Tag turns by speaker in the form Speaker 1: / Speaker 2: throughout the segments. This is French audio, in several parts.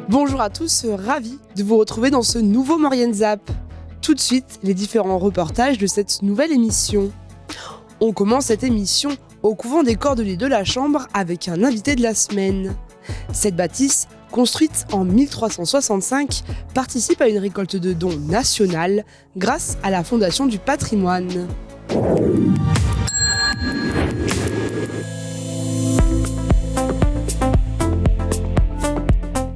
Speaker 1: Bonjour à tous, ravi de vous retrouver dans ce nouveau Maurienne Zap. Tout de suite, les différents reportages de cette nouvelle émission. On commence cette émission au couvent des Cordeliers de la Chambre avec un invité de la semaine. Cette bâtisse, construite en 1365, participe à une récolte de dons nationale grâce à la Fondation du patrimoine.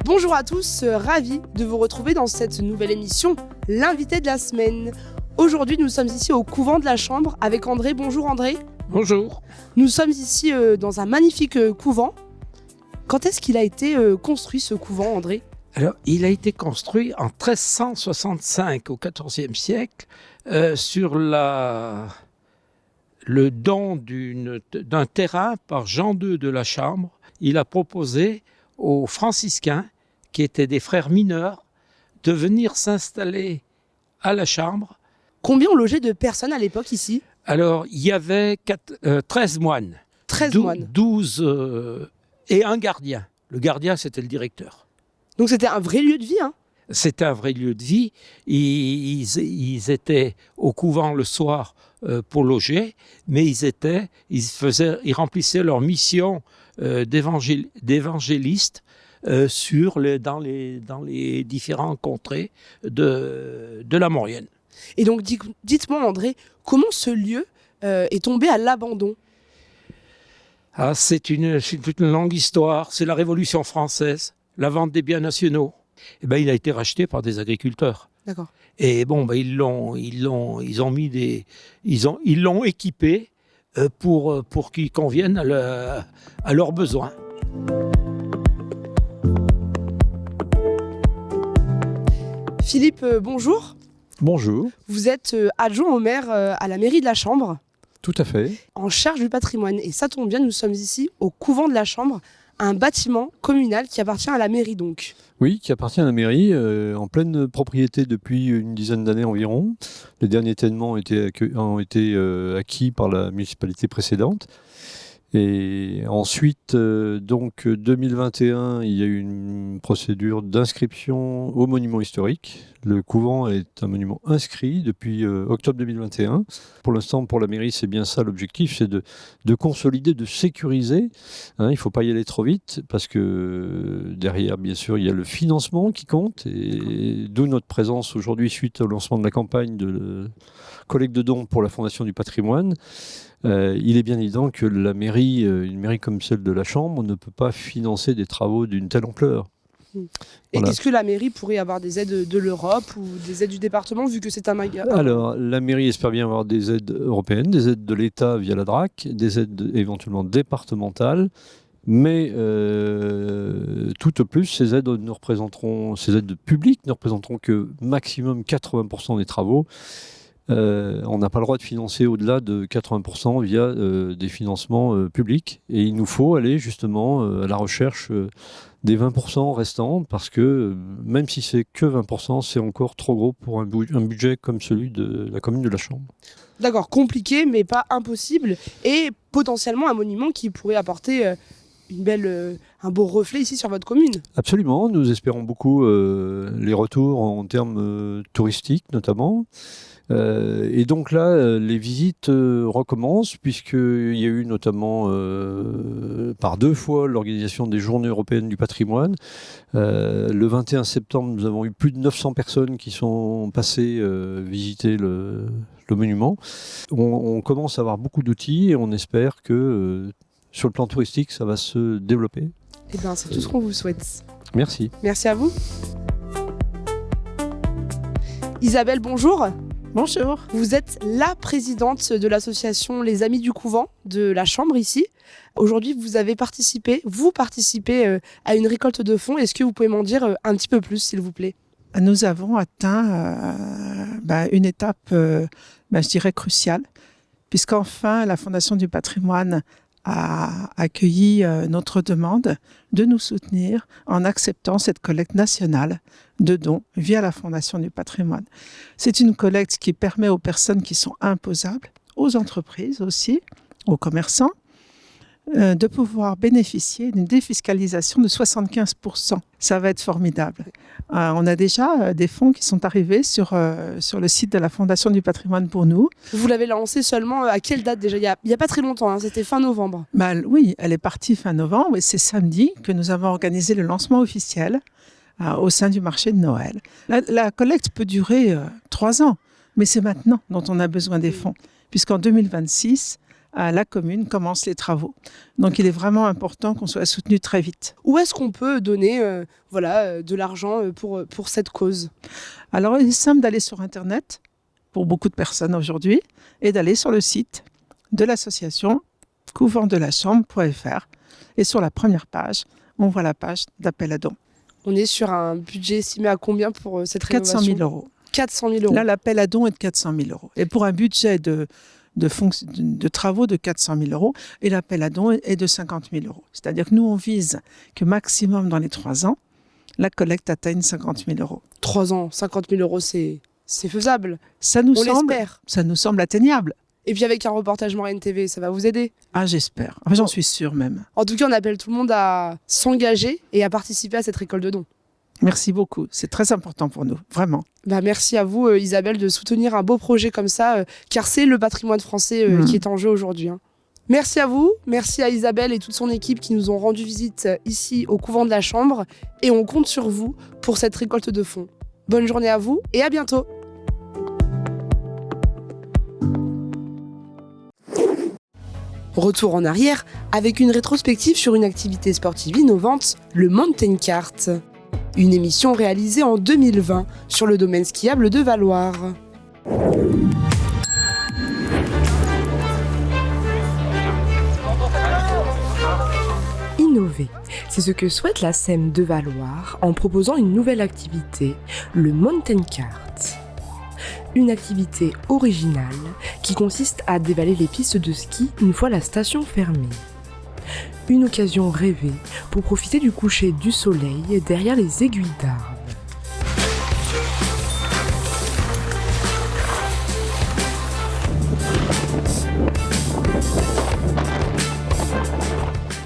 Speaker 1: Bonjour à tous, ravi de vous retrouver dans cette nouvelle émission, l'invité de la semaine. Aujourd'hui, nous sommes ici au couvent de la Chambre avec André. Bonjour André.
Speaker 2: Bonjour.
Speaker 1: Nous sommes ici dans un magnifique couvent. Quand est-ce qu'il a été construit ce couvent, André ?
Speaker 2: Alors, il a été construit en 1365, au XIVe siècle, sur le don d'un terrain par Jean II de la Chambre. Il a proposé aux franciscains, qui étaient des frères mineurs, de venir s'installer à la Chambre.
Speaker 1: Combien on logeait de personnes à l'époque ici ?
Speaker 2: Alors, il y avait 13 moines.
Speaker 1: 13 moines.
Speaker 2: 12 et un gardien. Le gardien, c'était le directeur.
Speaker 1: Donc c'était un vrai lieu de vie, hein ?
Speaker 2: C'était un vrai lieu de vie. Ils étaient au couvent le soir pour loger, mais ils remplissaient leur mission d'évangélistes dans les différents contrées de la Maurienne.
Speaker 1: Et donc dites-moi André, comment ce lieu est tombé à l'abandon ?
Speaker 2: C'est toute une longue histoire. C'est la Révolution française, la vente des biens nationaux. Il a été racheté par des agriculteurs.
Speaker 1: D'accord.
Speaker 2: Et ils l'ont équipé pour qu'il convienne à leurs besoins.
Speaker 1: Philippe, bonjour.
Speaker 3: Bonjour.
Speaker 1: Vous êtes adjoint au maire à la mairie de la Chambre.
Speaker 3: Tout à fait.
Speaker 1: En charge du patrimoine. Et ça tombe bien, nous sommes ici au couvent de la Chambre, un bâtiment communal qui appartient à la mairie donc.
Speaker 3: Oui, qui appartient à la mairie, en pleine propriété depuis une dizaine d'années environ. Les derniers ténements ont été acquis par la municipalité précédente. Et ensuite, donc 2021, il y a eu une procédure d'inscription au monument historique. Le couvent est un monument inscrit depuis octobre 2021. Pour l'instant, pour la mairie, c'est bien ça l'objectif, c'est de consolider, de sécuriser. Il ne faut pas y aller trop vite parce que derrière, bien sûr, il y a le financement qui compte. Et d'où notre présence aujourd'hui suite au lancement de la campagne de collecte de dons pour la Fondation du patrimoine. Il est bien évident que la mairie, une mairie comme celle de la Chambre, ne peut pas financer des travaux d'une telle ampleur.
Speaker 1: Et
Speaker 3: Voilà.
Speaker 1: est-ce que la mairie pourrait avoir des aides de l'Europe ou des aides du département vu que c'est un magasin ?
Speaker 3: Alors, la mairie espère bien avoir des aides européennes, des aides de l'État via la DRAC, des aides éventuellement départementales, mais tout au plus, ces aides publiques ne représenteront que maximum 80% des travaux. On n'a pas le droit de financer au-delà de 80% via des financements publics. Et il nous faut aller justement à la recherche des 20% restants parce que même si c'est que 20%, c'est encore trop gros pour un budget comme celui de la commune de la Chambre.
Speaker 1: D'accord, compliqué mais pas impossible. Et potentiellement un monument qui pourrait apporter un beau reflet ici sur votre commune.
Speaker 3: Absolument, nous espérons beaucoup les retours en termes touristiques notamment. Et donc là, les visites recommencent puisqu'il y a eu notamment par 2 fois l'organisation des Journées européennes du patrimoine. Le 21 septembre, nous avons eu plus de 900 personnes qui sont passées visiter le monument. On commence à avoir beaucoup d'outils et on espère que sur le plan touristique, ça va se développer.
Speaker 1: Eh bien, c'est tout ce qu'on vous souhaite.
Speaker 3: Merci.
Speaker 1: Merci à vous. Isabelle, bonjour.
Speaker 4: Bonjour.
Speaker 1: Vous êtes la présidente de l'association Les Amis du Couvent de la Chambre ici. Aujourd'hui, vous participez à une récolte de fonds. Est-ce que vous pouvez m'en dire un petit peu plus, s'il vous plaît ?
Speaker 4: Nous avons atteint une étape, je dirais, cruciale, puisqu'enfin, la Fondation du patrimoine a accueilli notre demande de nous soutenir en acceptant cette collecte nationale de dons via la Fondation du patrimoine. C'est une collecte qui permet aux personnes qui sont imposables, aux entreprises aussi, aux commerçants, de pouvoir bénéficier d'une défiscalisation de 75%. Ça va être formidable. On a déjà des fonds qui sont arrivés sur le site de la Fondation du patrimoine pour nous.
Speaker 1: Vous l'avez lancé seulement à quelle date déjà? Il y a pas très longtemps, hein, c'était fin novembre.
Speaker 4: Oui, elle est partie fin novembre et c'est samedi que nous avons organisé le lancement officiel au sein du marché de Noël. La collecte peut durer 3 ans, mais c'est maintenant dont on a besoin des fonds, puisqu'en 2026, la commune commence les travaux. Donc il est vraiment important qu'on soit soutenu très vite.
Speaker 1: Où est-ce qu'on peut donner de l'argent pour cette cause?
Speaker 4: Alors il est simple d'aller sur Internet, pour beaucoup de personnes aujourd'hui, et d'aller sur le site de l'association couventdelachambre.fr. Et sur la première page, on voit la page d'appel à dons.
Speaker 1: On est sur un budget estimé à combien pour cette rénovation?
Speaker 4: 400 000 euros.
Speaker 1: 400 000 euros.
Speaker 4: Là, l'appel à dons est de 400 000 euros. Et pour un budget de travaux de 400 000 euros, et l'appel à dons est de 50 000 euros. C'est-à-dire que nous, on vise que maximum dans les 3 ans, la collecte atteigne 50 000 euros.
Speaker 1: 3 ans, 50 000 euros, c'est faisable.
Speaker 4: Ça nous
Speaker 1: l'espère.
Speaker 4: Ça nous semble atteignable.
Speaker 1: Et puis avec un reportage Maurienne TV, ça va vous aider?
Speaker 4: Ah, j'espère. Enfin, j'en suis sûre même.
Speaker 1: En tout cas, on appelle tout le monde à s'engager et à participer à cette récolte de dons.
Speaker 4: Merci beaucoup. C'est très important pour nous, vraiment.
Speaker 1: Merci à vous, Isabelle, de soutenir un beau projet comme ça, car c'est le patrimoine français qui est en jeu aujourd'hui. Hein. Merci à vous, merci à Isabelle et toute son équipe qui nous ont rendu visite ici au couvent de la Chambre. Et on compte sur vous pour cette récolte de fonds. Bonne journée à vous et à bientôt. Retour en arrière avec une rétrospective sur une activité sportive innovante, le Mountain Kart. Une émission réalisée en 2020 sur le domaine skiable de Valloires. Innover, c'est ce que souhaite la SEM de Valloires en proposant une nouvelle activité, le Mountain Kart. Une activité originale qui consiste à dévaler les pistes de ski une fois la station fermée. Une occasion rêvée pour profiter du coucher du soleil derrière les aiguilles d'arbres.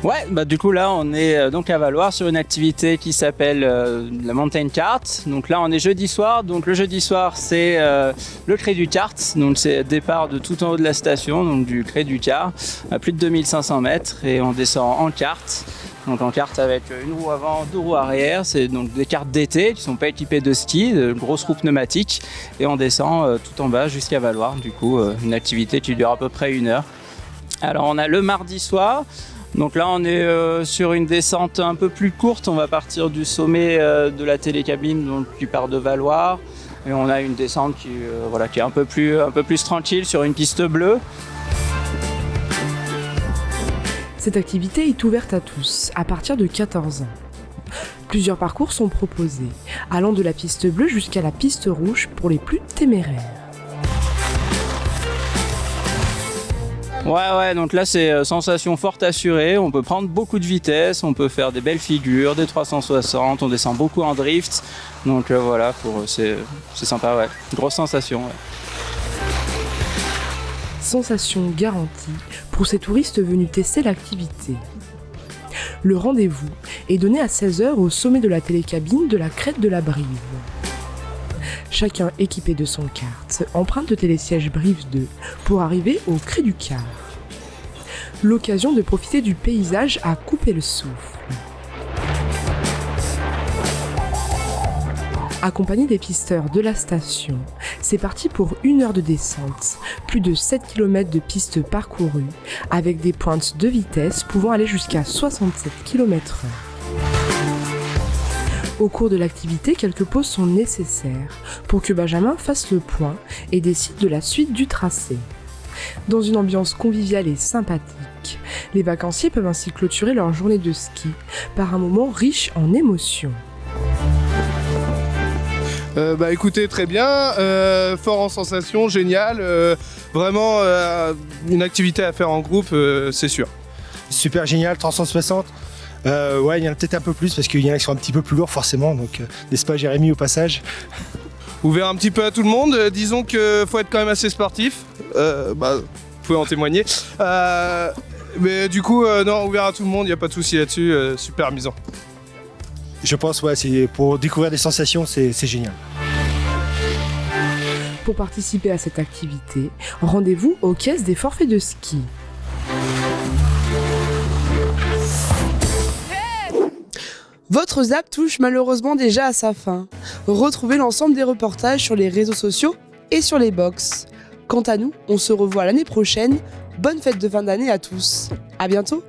Speaker 5: Ouais, du coup là on est donc à Valloires sur une activité qui s'appelle la Mountain Kart. Donc là on est jeudi soir, donc le jeudi soir c'est le Cré du Kart, donc c'est départ de tout en haut de la station, donc du Cré du Kart, à plus de 2500 mètres et on descend en kart. Donc en kart avec une roue avant, 2 roues arrière, c'est donc des karts d'été qui ne sont pas équipées de ski, de grosses roues pneumatiques et on descend tout en bas jusqu'à Valloires, du coup une activité qui dure à peu près 1 heure. Alors on a le mardi soir. Donc là on est sur une descente un peu plus courte, on va partir du sommet de la télécabine donc, qui part de Valloires et on a une descente qui est un peu plus tranquille sur une piste bleue.
Speaker 1: Cette activité est ouverte à tous, à partir de 14 ans. Plusieurs parcours sont proposés, allant de la piste bleue jusqu'à la piste rouge pour les plus téméraires.
Speaker 5: Ouais, donc là c'est sensation forte assurée, on peut prendre beaucoup de vitesse, on peut faire des belles figures, des 360, on descend beaucoup en drift, donc c'est sympa, ouais, grosse sensation. Ouais.
Speaker 1: Sensation garantie pour ces touristes venus tester l'activité. Le rendez-vous est donné à 16h au sommet de la télécabine de la crête de la Brive. Chacun équipé de son kart emprunte le télésiège Brive 2 pour arriver au Cré du Kart. L'occasion de profiter du paysage à couper le souffle. Accompagné des pisteurs de la station, c'est parti pour 1 heure de descente, plus de 7 km de pistes parcourues, avec des pointes de vitesse pouvant aller jusqu'à 67 km/h. Au cours de l'activité, quelques pauses sont nécessaires pour que Benjamin fasse le point et décide de la suite du tracé. Dans une ambiance conviviale et sympathique, les vacanciers peuvent ainsi clôturer leur journée de ski par un moment riche en émotions.
Speaker 6: Écoutez, très bien, fort en sensation, génial, vraiment une activité à faire en groupe, c'est sûr.
Speaker 7: super génial, 360. Ouais, il y en a peut-être un peu plus parce qu'il y en a qui sont un petit peu plus lourds forcément, donc n'est-ce pas Jérémy au passage?
Speaker 6: Ouvert un petit peu à tout le monde, disons qu'il faut être quand même assez sportif. Vous pouvez en témoigner. Mais du coup, non, ouvert à tout le monde, il n'y a pas de souci là-dessus, super amusant.
Speaker 7: Je pense, ouais, c'est pour découvrir des sensations, c'est génial.
Speaker 1: Pour participer à cette activité, rendez-vous aux caisses des forfaits de ski. Votre zap touche malheureusement déjà à sa fin. Retrouvez l'ensemble des reportages sur les réseaux sociaux et sur les box. Quant à nous, on se revoit l'année prochaine. Bonne fête de fin d'année à tous. À bientôt.